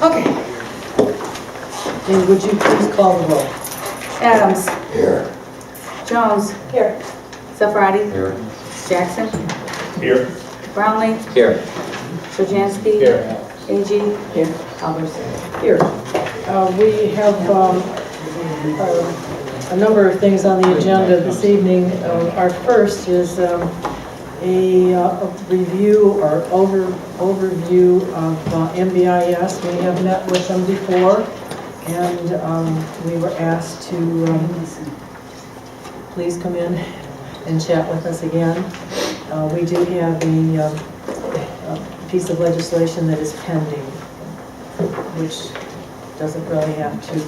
Okay. And would you please call the roll? Adams. Here. Jones. Here. Safrati. Here. Jackson. Here. Brownlee. Here. Shajansky. Here. A.G. Here. Albers. Here. We have a number of things on the agenda this evening. Our first is a review or overview of MBIS. We have met with them before, and we were asked to please come in and chat with us again. We do have a piece of legislation that is pending, which doesn't really have to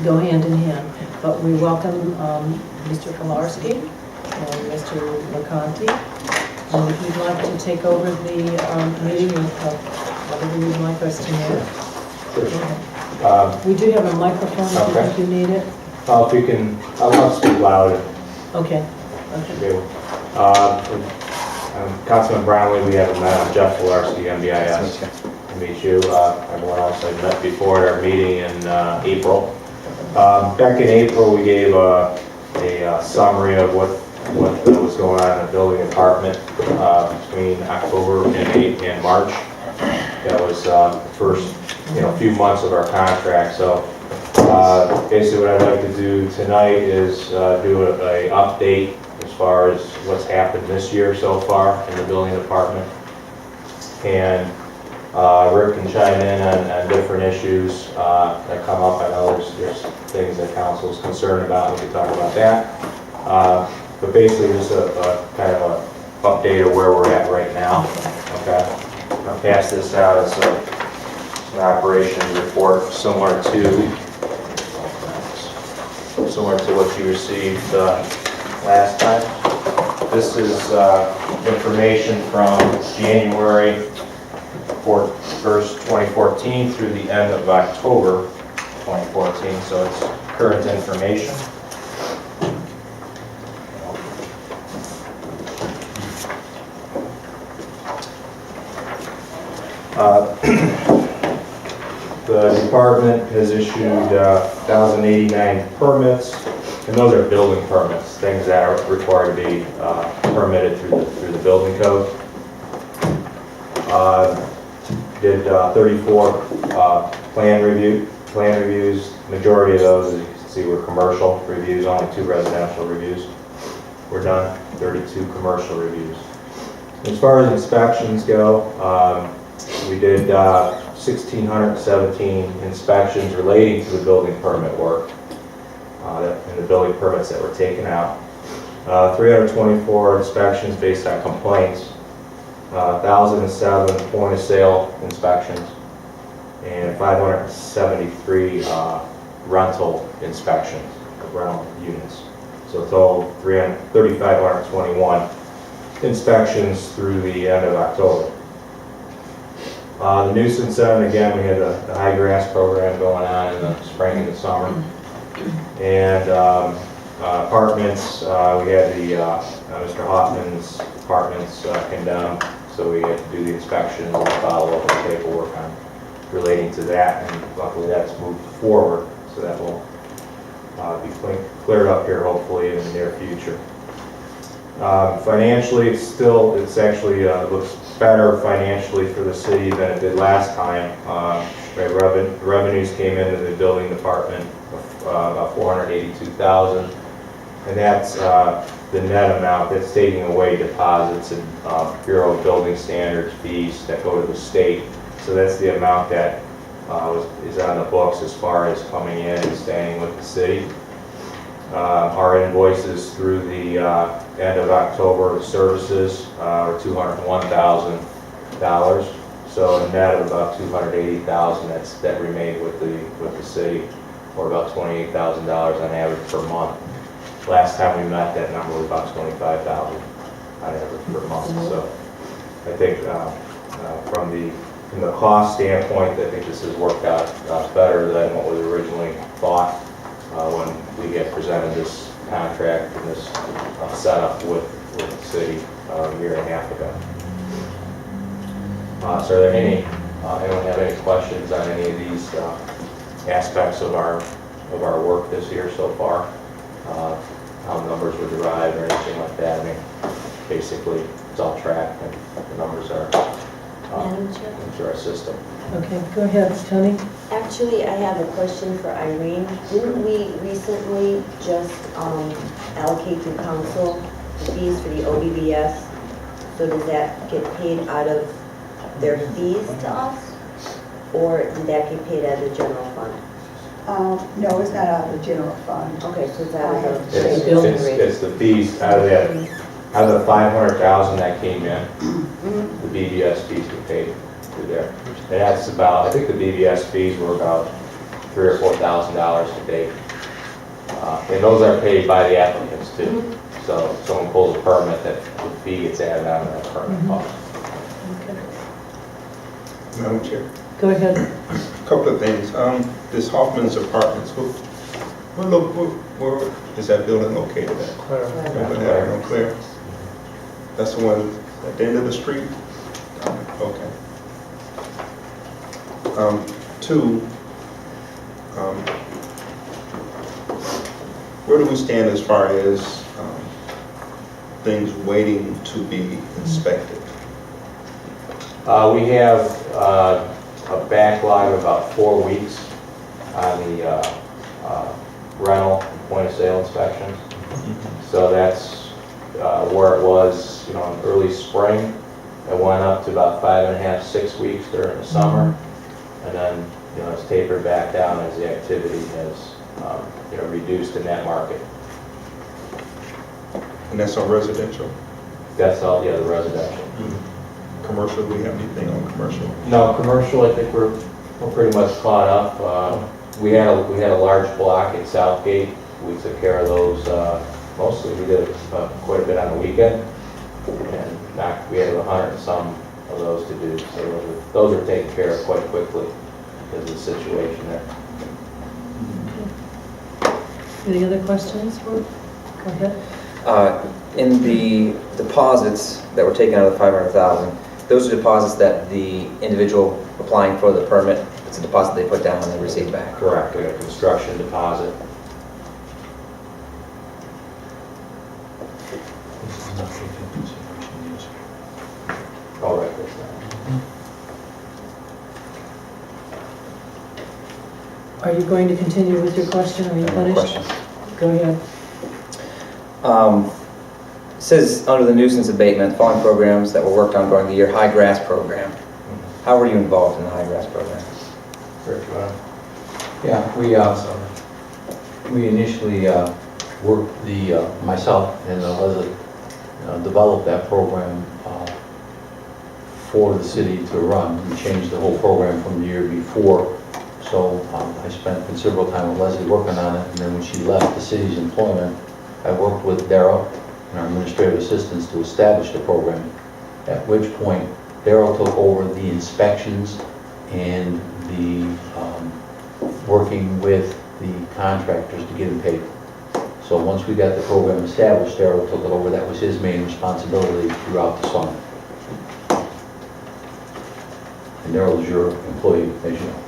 go hand in hand. But we welcome Mr. Kolarski and Mr. McConty. And if you'd like to take over the meeting, whatever you'd like us to know. We do have a microphone if you need it. If you can, I'll speak loud. Okay. Councilman Brownlee, we haven't met. I'm Jeff Kolarski, MBIS. To meet you. Everyone else I've met before at our meeting in April. Back in April, we gave a summary of what was going on in the building department between October and March. That was the first few months of our contract. So basically what I'd like to do tonight is do an update as far as what's happened this year so far in the building department. And Rick can chime in on different issues that come up. I know there's things that council is concerned about. We can talk about that. But basically just a kind of an update of where we're at right now. Okay. I'll pass this out as an operations report similar to what you received last time. This is information from January 1st, 2014 through the end of October 2014, so it's current information. The department has issued 1,089 permits, and those are building permits, things that are required to be permitted through the building code. Did 34 plan reviews. Majority of those, as you can see, were commercial reviews. Only 2 residential reviews were done. 32 commercial reviews. As far as inspections go, we did 1,617 inspections relating to the building permit work and the building permits that were taken out. 324 inspections based on complaints. 1,007 point of sale inspections, and 573 rental inspections of rental units. So total 3,521 inspections through the end of October. The nuisance zone, again, we had the high grass program going on in the spring and the summer. And apartments, we had the Mr. Hoffman's apartments condemned. So we had to do the inspection and follow up with paperwork on relating to that, and luckily that's moved forward, so that will be cleared up here hopefully in the near future. Financially, it's actually looks better financially for the city than it did last time. Revenues came into the building department of about $482,000, and that's the net amount. That's taking away deposits and Bureau of Building Standards fees that go to the state. So that's the amount that is on the books as far as coming in and staying with the city. Our invoices through the end of October services are $201,000. So a net of about $280,000 that remained with the city, or about $28,000 on average per month. Last time we met, that number was about $25,000 on average per month. So I think from the cost standpoint, I think this has worked out better than what was originally thought when we had presented this contract and this setup with the city a year and a half ago. So are there any Anyone have any questions on any of these aspects of our work this year so far? How the numbers were derived or anything like that? I mean, basically, it's all tracked and the numbers are Madam Chair? into our system. Okay, go ahead, Tony. Actually, I have a question for Irene. Didn't we recently just allocate to council the fees for the OBBS? So does that get paid out of their fees to us? Or did that get paid out of the general fund? No, it's not out of the general fund. Okay, so it's out of the It's, building it's, rate. it's the fees out of that, out of the 500,000 that came in, the BBS fees were paid through there. And that's about, I think the BBS fees were about $3,000 or $4,000 a day. And those are paid by the applicants too. So if someone pulls a permit, that the fee gets added on to that permit cost. Okay. Madam Chair, Go ahead. a couple of things. This Hoffman's Apartments, where is that building located at? Over there, on Claire? That's the one at the end of the street? Okay. Two, where do we stand as far as things waiting to be inspected? We have a backlog of about 4 weeks on the rental and point of sale inspections. So that's where it was, in early spring. It went up to about 5.5, 6 weeks during the summer. And then, it's tapered back down as the activity has, reduced in that market. And that's on residential? That's all, the residential. Commercial, do we have anything on commercial? No, commercial, I think we're pretty much caught up. We had a large block in Southgate. We took care of those, mostly. We did quite a bit on the weekend. And we had 100 and some of those to do. So those are taken care of quite quickly because of the situation there. Any other questions? Go ahead. In the deposits that were taken out of the 500,000, those are deposits that the individual applying for the permit, it's a deposit they put down and they receive back. Correct. We got a construction deposit. All right, that's that. Are you going to continue with your question? Are you finished? Question. Go ahead. It says under the nuisance abatement, following programs that were worked on during the year, high grass program. How were you involved in the high grass program? Rick, you wanna- Yeah, we initially worked myself and Leslie developed that program for the city to run. We changed the whole program from the year before, so I spent considerable time with Leslie working on it, and then when she left the city's employment, I worked with Darrell and our administrative assistants to establish the program, at which point Darrell took over the inspections and the working with the contractors to get them paid. So once we got the program established, Darrell took it over. That was his main responsibility throughout the summer. And Darrell is your employee, as you know.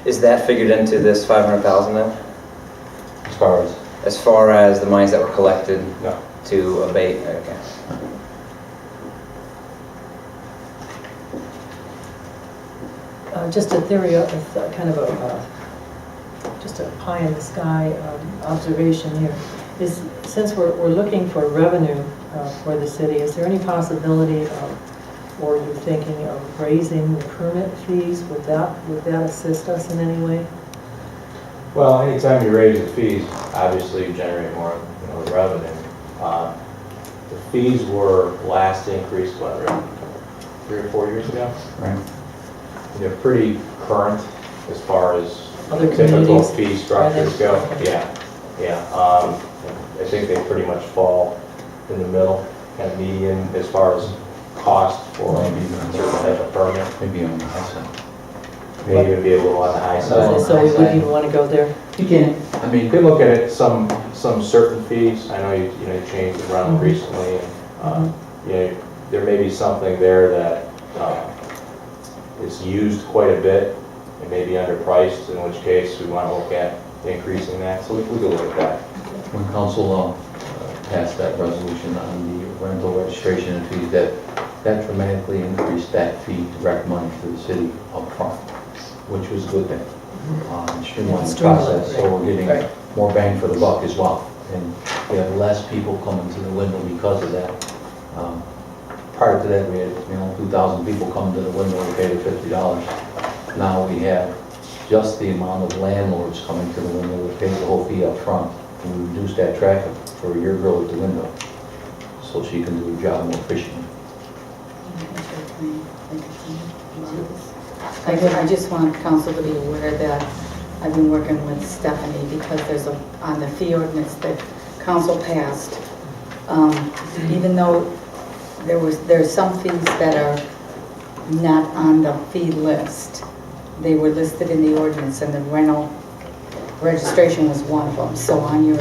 Is that figured into this 500,000 then? As far as, As far as the monies that were collected No. to abate? Okay. Just a theory of kind of just a pie in the sky observation here is, since we're looking for revenue for the city, is there any possibility of, or you're thinking of raising the permit fees? Would that assist us in any way? Well, anytime you raise the fees, obviously you generate more, revenue. The fees were last increased, what, Rick? 3 or 4 years ago? right? They're pretty current as far as Other typical communities? fee structures go. Okay. Yeah. I think they pretty much fall in the middle, kind of median as far as cost for a certain type of permit. Maybe on the high side. Maybe even be a little on the high side. So we wouldn't even want to go there? You can, I mean, You could look at it, some certain fees. I know you changed it around recently, and there may be something there that is used quite a bit and may be underpriced, in which case we want to look at increasing that, so we could look at that. When council passed that resolution on the rental registration and fees, that dramatically increased that fee to direct money to the city up front, which was a good thing. Streamlined the process, so we're getting Right. more bang for the buck as well. And we have less people coming to the window because of that. Prior to that, we had, 2,000 people come to the window and pay the $50. Now we have just the amount of landlords coming to the window that pay the whole fee up front. And we reduce that traffic for your girl at the window, so she can do her job more efficiently. I just want council to be aware that I've been working with Stephanie because there's on the fee ordinance that council passed, even though there's some fees that are not on the fee list. They were listed in the ordinance, and the rental registration was one of them. So on your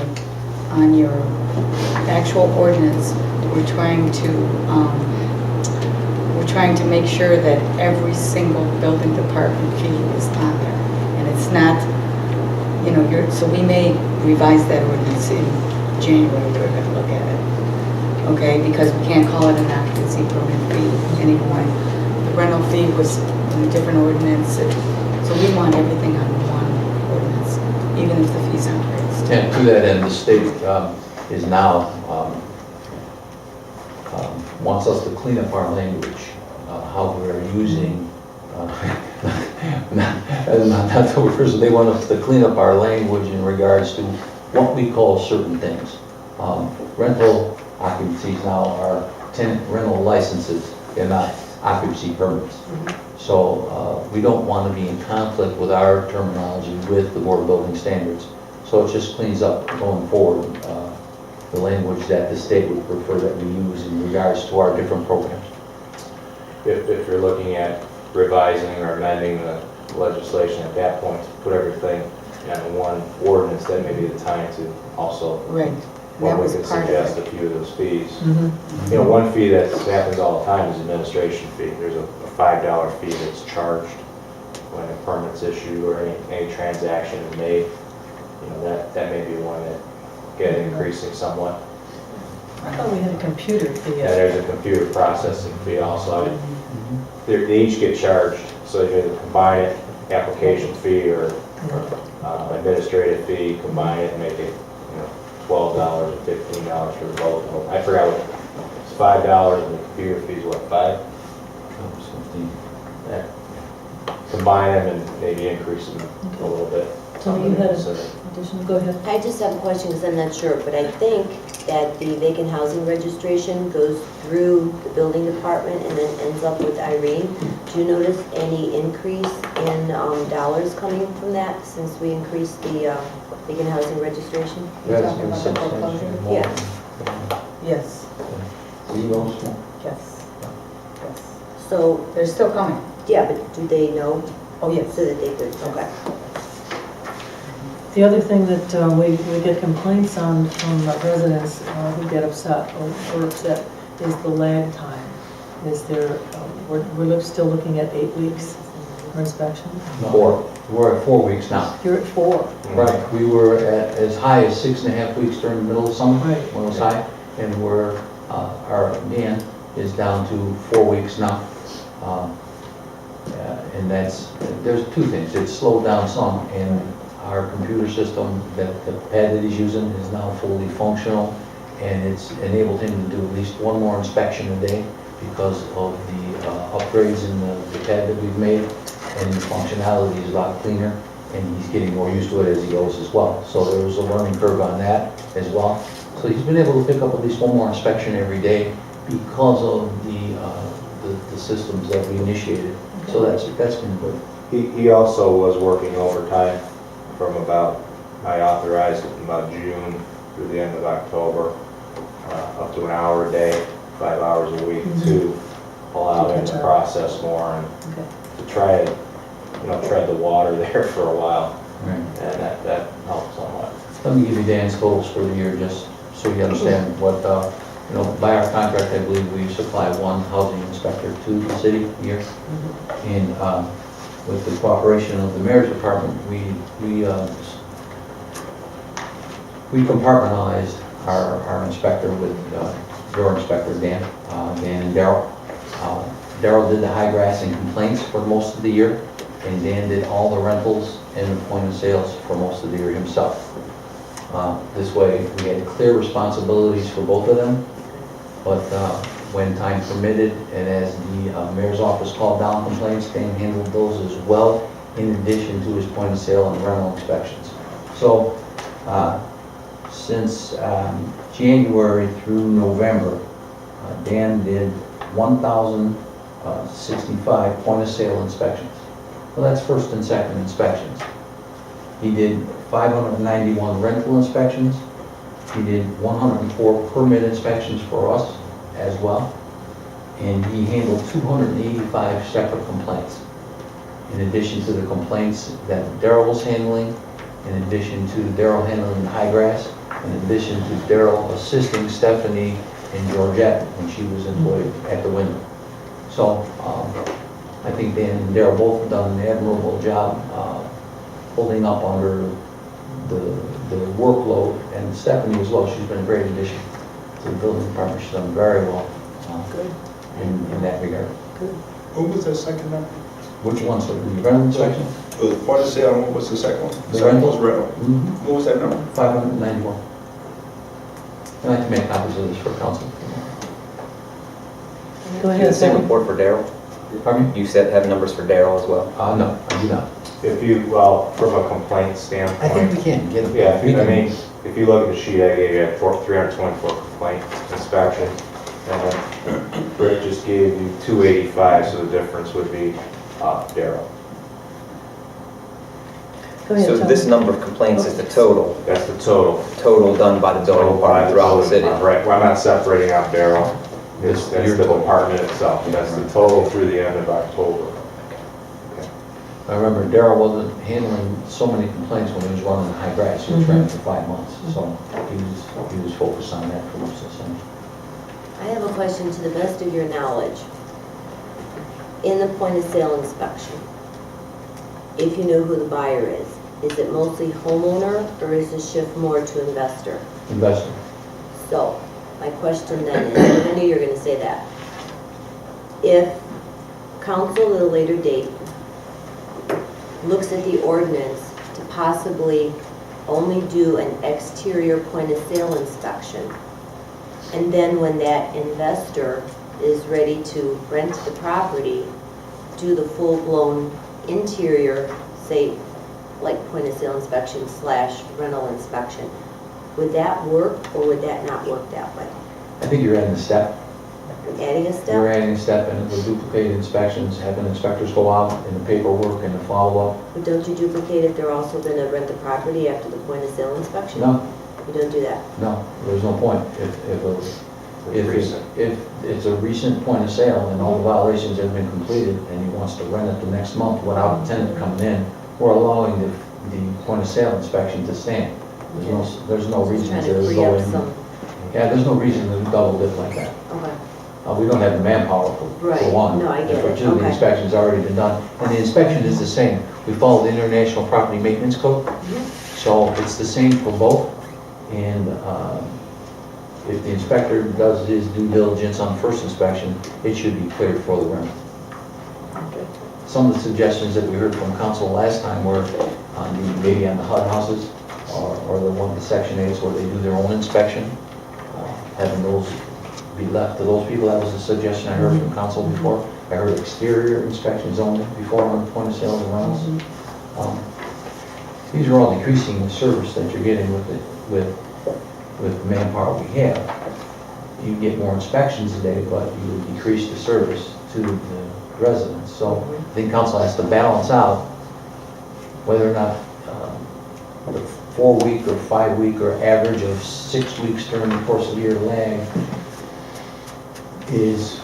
actual ordinance, we're trying to make sure that every single building department fee is on there. And it's not, so we may revise that ordinance in January. We're going to look at it. Okay, because we can't call it an occupancy permit fee anymore. The rental fee was in a different ordinance. So we want everything on one ordinance, even if the fees aren't raised. And to that end, the state is now, wants us to clean up our language, how we're using, not the words, they want us to clean up our language in regards to what we call certain things. Rental occupancies now are tenant rental licenses, they're not occupancy permits. So we don't want to be in conflict with our terminology with the Board of Building Standards. So it just cleans up going forward the language that the state would prefer that we use in regards to our different programs. If you're looking at revising or amending the legislation at that point to put everything in one ordinance, then may be the time to also, Right. well, That we was could part of suggest it. a few of those fees. Mm-hmm. One fee that happens all the time is administration fee. There's a $5 fee that's charged when a permit's issued or any transaction is made. That may be one that get increasing somewhat. I thought we had a computer fee. And there's a computer processing fee also. They each get charged, so you either combine it, application fee or administrative fee, combine it and make it, $12 or $15 for the both. I forgot what, it's $5 and the computer fee's what, 5? Yeah. Combine them and maybe increase them a little bit. So you had So- additional, go ahead. I just have a question because I'm not sure, but I think that the vacant housing registration goes through the building department and then ends up with Irene. Do you notice any increase in dollars coming from that since we increased the vacant housing registration? That's talking been about the substantially foreclosure? more. Yeah. Yes, Zeros? yes, yes. So, They're still coming. yeah, but do they know Oh, yes. so that they could, okay. The other thing that we get complaints on from residents who get upset or upset is the lag time. Is there, we're still looking at 8 weeks for inspection? No, we're at 4 weeks now. You're at 4. Right, we were at as high as 6.5 weeks during the middle of summer, Right. when it was high, and our man is down to 4 weeks now. And there's two things, it's slowed down some, and our computer system, the pad that he's using is now fully functional, and it's enabled him to do at least one more inspection a day because of the upgrades in the pad that we've made, and the functionality is a lot cleaner, and he's getting more used to it as he goes as well. So there was a learning curve on that as well. So he's been able to pick up at least one more inspection every day because of the systems that we initiated. So that's been good. He also was working overtime from I authorized it from about June through the end of October, up to an hour a day, 5 hours a week to allow him to process more and to try to, tread the water there for a while. Right. And that helped somewhat. Let me give you Dan's totals for the year, just so you understand what You know, by our contract, I believe we supply one housing inspector to the city a year. And with the cooperation of the mayor's department, we compartmentalized our inspector with your inspector, Dan and Daryl. Daryl did the high grass and complaints for most of the year, and Dan did all the rentals and the point of sales for most of the year himself. This way, we had clear responsibilities for both of them, but when time permitted, and as the mayor's office called down complaints, Dan handled those as well, in addition to his point of sale and rental inspections. So, since January through November, Dan did 1,065 point of sale inspections. Well, that's first and second inspections. He did 591 rental inspections. He did 104 permit inspections for us as well. And he handled 285 separate complaints. In addition to the complaints that Daryl was handling, in addition to Daryl handling the high grass, in addition to Daryl assisting Stephanie and Georgette when she was employed at the window. So I think Dan and Daryl both have done an admirable job holding up under the workload, and Stephanie as well. She's been a great addition to the building department. She's done very well in that regard. What was the second number? Which one, so the rental inspection? It was point of sale, and what was the second one? The Second rental? was rental. Mm-hmm. What was that number? 591. I'd like to make copies of this for council. Go Do ahead, the same second. report for Daryl? Pardon me? You said have numbers for Daryl as well? No, I do not. If you, well, from a complaint standpoint. I think we can get them. Yeah, I mean, if you look at the sheet I gave you, at 324 complaint inspections, and Rick just gave you 285, so the difference would be Daryl. Go ahead, So Tom. this number of complaints is the total That's the total. done by the building department throughout the city? Right, well, I'm not separating out Daryl. That's Your the total. department itself. That's the total through the end of October. I remember Daryl wasn't handling so many complaints when he was running the high grass. He was running for 5 months, so he was focused on that for most of the summer. I have a question to the best of your knowledge. In the point of sale inspection, if you know who the buyer is it mostly homeowner or is the shift more to investor? Investor. So, my question then is, and I knew you were gonna say that. If council at a later date looks at the ordinance to possibly only do an exterior point of sale inspection, and then when that investor is ready to rent the property, do the full-blown interior, say, like point of sale inspection / rental inspection, would that work or would that not work that way? I think you're adding a step. Adding a You're step? adding a step, and it will duplicate inspections, having inspectors go out and the paperwork and the follow-up. But don't you duplicate if they're also gonna rent the property after the point of sale inspection? No, You don't do that? no, there's no point. If it's a recent point of sale and all the violations have been completed and he wants to rent it the next month without a tenant coming in, we're allowing the point of sale inspection to stand. There's no Just reason trying to to free go up in. some, Yeah, there's no reason to double dip like that. okay. We don't have the manpower for Right. one. No, I get And for it. two, the Okay. inspection's already been done. And the inspection is the same. We follow the International Property Maintenance Code, so it's the same for both. And if the inspector does his due diligence on first inspection, it should be cleared for the rental. Some of the suggestions that we heard from council last time were maybe on the HUD houses or the one, the Section 8s where they do their own inspection, having those be left to those people. That was a suggestion I heard from council before. I heard exterior inspections only before on the point of sales and rentals. These are all decreasing the service that you're getting with the manpower we have. You get more inspections a day, but you would decrease the service to the residents. So I think council has to balance out whether or not the 4-week or 5-week or average of 6 weeks during the course of the year lag is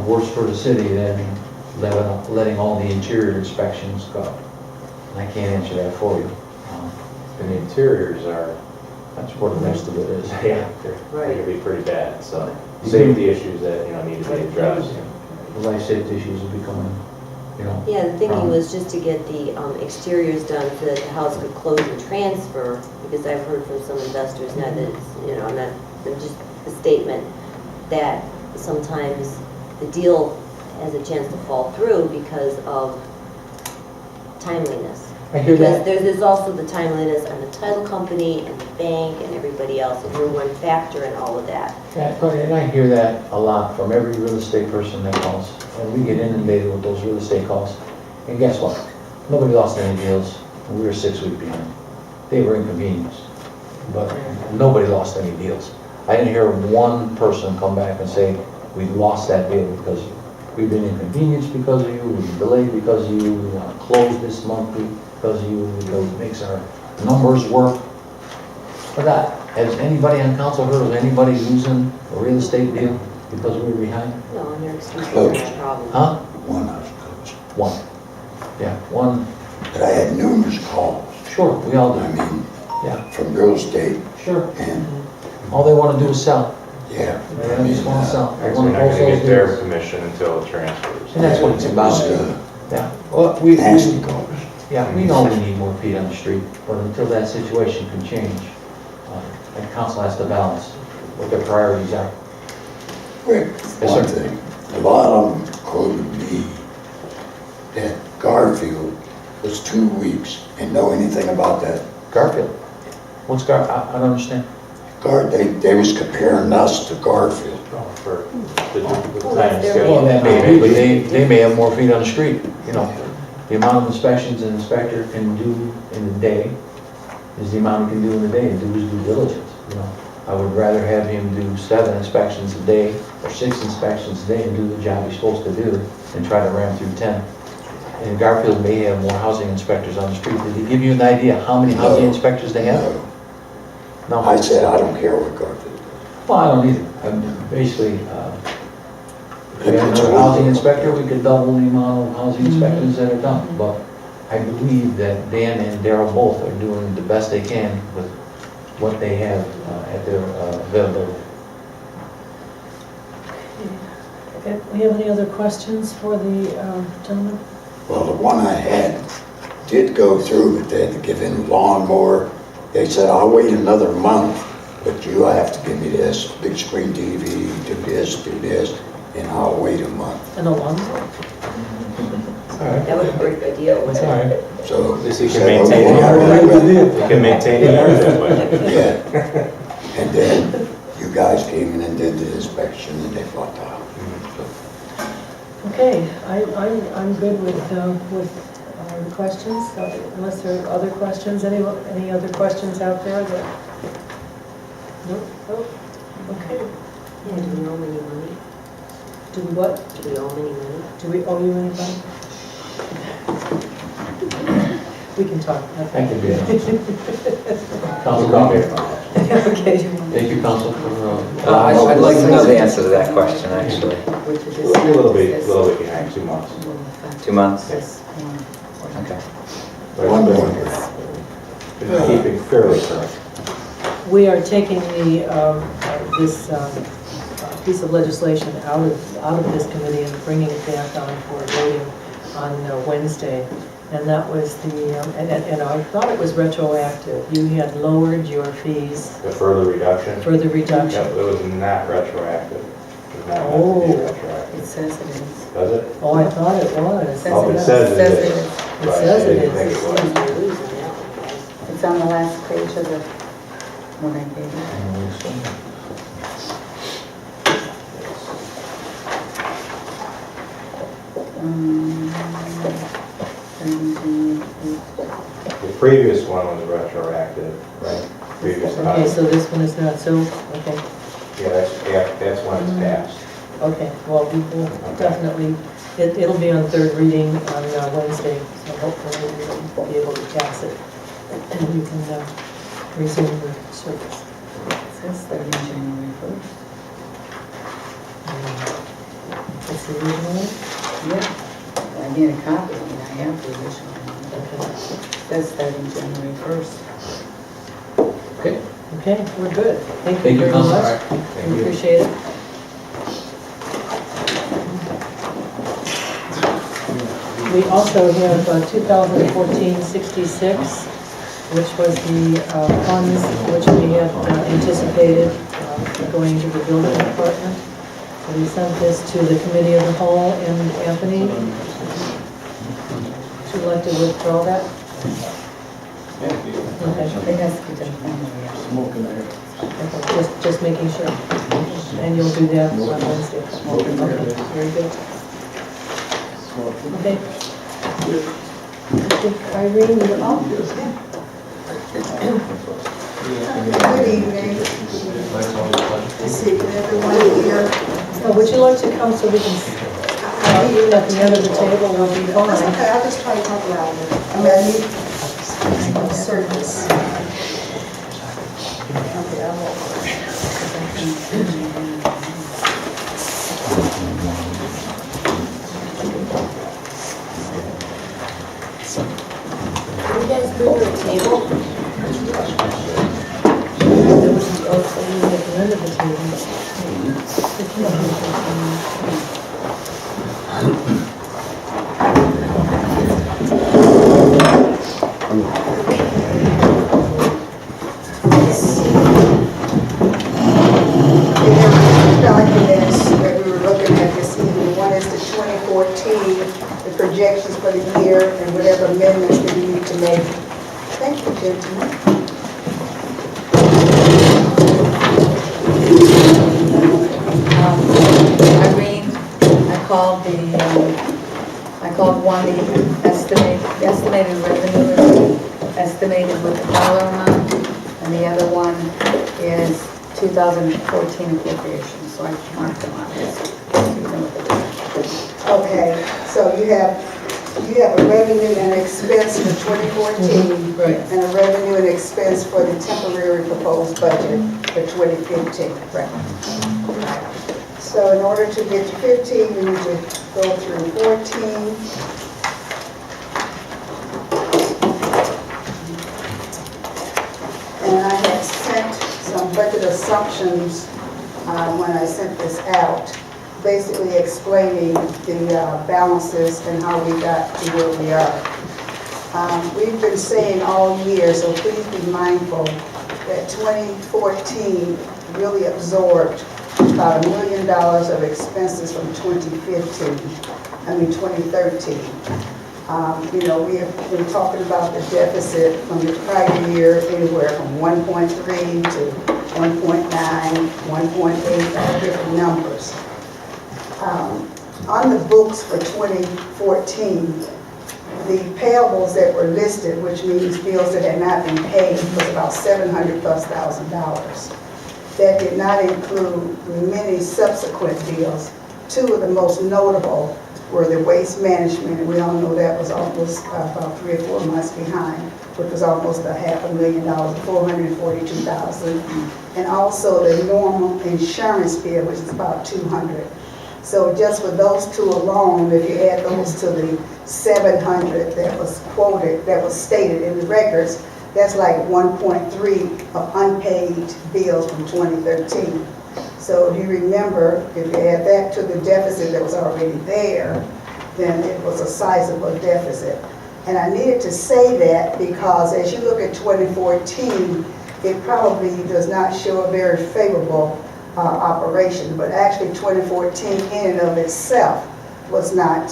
worse for the city than letting all the interior inspections go. And I can't answer that for you. And the interiors are That's where the rest of it is. Yeah, they can be pretty bad, so safety issues that, need to be addressed. The life safety issues are becoming, Yeah, the thinking Um, was just to get the exteriors done so that the house could close and transfer, because I've heard from some investors now that it's, just a statement that sometimes the deal has a chance to fall through because of timeliness. I hear Because that. there's also the timeliness on the title company and the bank and everybody else, and we're one factor in all of that. And I hear that a lot from every real estate person that calls. And we get inundated with those real estate calls. And guess what? Nobody lost any deals, and we were 6 weeks behind. They were inconvenienced, but nobody lost any deals. I didn't hear one person come back and say, we lost that deal because we've been inconvenienced because of you, we've been delayed because of you, we want to close this month because of you, because it makes our numbers work. But has anybody on council heard of anybody losing a real estate deal because we were behind? No, and their excuses are not a problem. Huh? One I was coached, One. Yeah, one. but I had numerous calls. Sure, we all I do. mean, Yeah, from real estate sure. and, All they want to do is sell. yeah. They just want to sell. They Actually, want not to gonna close get those their deals. commission until it transfers. And that's what it's It about. was, Yeah. Well, we nasty calls. Yeah, we know we need more feet on the street, but until that situation can change, the council has to balance what their priorities are. Quick, Yes, one sir. thing, a lot of them quoted me that Garfield was 2 weeks and know anything about that. Garfield. What's I don't understand. They was comparing us to Garfield. For the Well, time that's their schedule. Well, that may be, but they may have more feet on the street, The amount of inspections an inspector can do in a day is the amount he can do in a day and do his due diligence, I would rather have him do 7 inspections a day or 6 inspections a day and do the job he's supposed to do than try to ram through 10. And Garfield may have more housing inspectors on the street. Did he give you an idea how many housing No. inspectors they have? No. No. I said, I don't care what Garfield does. Well, I don't either. Basically, if we had another housing inspector, we could double the amount of housing inspections that are done. But I believe that Dan and Darrell both are doing the best they can with what they have at their availability. Okay, we have any other questions for the gentleman? Well, the one I had did go through, but they had to give in lawnmower. They said, I'll wait another month, but you have to give me this, big screen TV, do this, and I'll wait a month. And a lawn? That was a great idea, wasn't it? So. At least you can said, maintain okay, it. I'll do it. You can maintain it that way. Yeah. And then you guys came in and did the inspection and they bought the house. Okay, I'm good with the questions, unless there are other questions. Any other questions out there that? Nope. Okay. Yeah, do we owe any money? Do we what? Do we owe any money? Do we owe you anything? We can talk. Thank you, Dan. Council Copy. comment. Okay. Thank you, Council, for... I'd like to know the answer to that question, actually. We'll be a little bit behind, 2 months. 2 months? This one. Okay. But One it's more. been keeping fairly current. We are taking this piece of legislation out of this committee and bringing it back on for voting on Wednesday. And that was and I thought it was retroactive. You had lowered your fees, The further reduction. further reduction. Yep, it was not retroactive. It was not meant to Oh. be retroactive. It says it is. Does it? Oh, I thought it was. Oh, it says it is. It Right, says I it didn't think is. it was. You're losing that one, guys. It's on the last page of the, what I gave you. 17. The previous one was retroactive, right? Previous Okay, time. so this one is not, so, okay, Yeah, that's when it's passed. okay. Well, we will definitely, it'll be on third reading on Wednesday, so hopefully we'll be able to pass it. And you can resume your service. It says starting January 1st. It's the original one? Yeah. I need a copy, I mean, I have the original one. Okay. It says starting January 1st. Okay. Okay, we're good. Thank Thank you you, very Council. much. Thank We you. appreciate it. We also have 2014-66, which was the funds which we had anticipated going to the building department. So we sent this to the committee of the whole, and Anthony, would you like to withdraw that? Okay. It has to be done formally. Okay, just making sure. And you'll do that on Wednesday. Okay, very good. Okay. I think Irene, you're up. Good evening. This evening, everyone here. So would you like to come so we can, at the end of the table, will be That's fine. okay, I'll just try to talk louder. I mean, I need service. Okay, I will. Can you guys move the table? There was also at the end of the table. Documents that we were looking at this evening. One is the 2014, the projections for the year, and whatever amendments that we need to make. Thank you, gentlemen. Irene, I called one, the estimated revenue, estimated with the dollar amount, and the other one is 2014 appropriations, so I marked them on this. Okay, so you have a revenue and expense for 2014. Right. And a revenue and expense for the temporary proposed budget for 2015. Right. So in order to get to 15, we need to go through 14. And I had sent some budget assumptions when I sent this out, basically explaining the balances and how we got to where we are. We've been saying all year, so please be mindful that 2014 really absorbed about $1 million of expenses from 2013. We have been talking about the deficit from the prior year, anywhere from 1.3 to 1.9, 1.8, all different numbers. On the books for 2014, the payables that were listed, which means bills that had not been paid, was about $700,000+. That did not include many subsequent bills. Two of the most notable were the waste management, and we all know that was almost about 3 or 4 months behind, which was almost $500,000, $442,000, and also the normal insurance bill, which is about $200,000. So just for those two alone, if you add those to the $700,000 that was quoted, that was stated in the records, that's like 1.3 of unpaid bills from 2013. So if you remember, if you add that to the deficit that was already there, then it was a sizable deficit. And I needed to say that because as you look at 2014, it probably does not show a very favorable operation, but actually 2014 in and of itself was not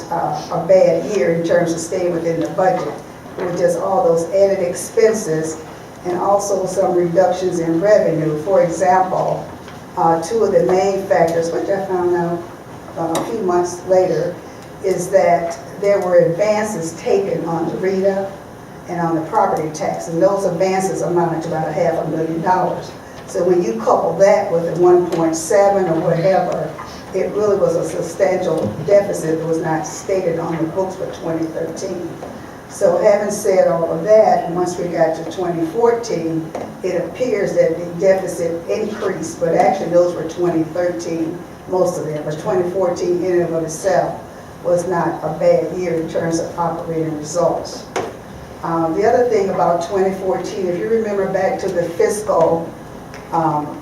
a bad year in terms of staying within the budget. It was just all those added expenses and also some reductions in revenue. For example, two of the main factors, which I found out a few months later, is that there were advances taken on the RETA and on the property tax, and those advances amounted to about $500,000. So when you couple that with the 1.7 or whatever, it really was a substantial deficit that was not stated on the books for 2013. So having said all of that, once we got to 2014, it appears that the deficit increased, but actually those were 2013, most of them, but 2014 in and of itself was not a bad year in terms of operating results. The other thing about 2014, if you remember back to the fiscal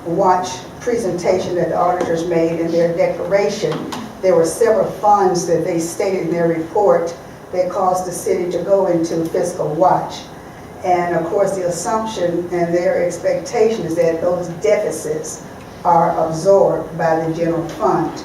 watch presentation that the auditors made in their declaration, there were several funds that they stated in their report that caused the city to go into fiscal watch. And of course, the assumption and their expectation is that those deficits are absorbed by the general fund.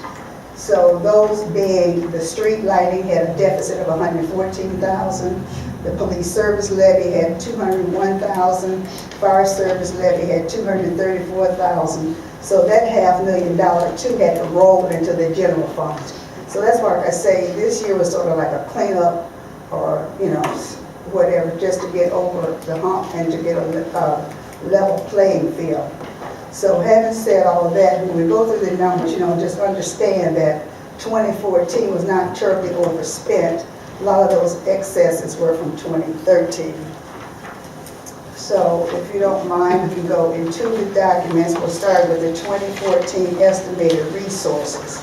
So those being the street lighting had a deficit of $114,000, the police service levy had $201,000, fire service levy had $234,000. So that $500,000 too had to roll into the general fund. So that's why I say this year was sort of like a cleanup, or whatever, just to get over the hump and to get a level playing field. So having said all of that, when we go through the numbers, just understand that 2014 was not terribly overspent. A lot of those excesses were from 2013. So if you don't mind, we can go into the documents. We'll start with the 2014 estimated resources.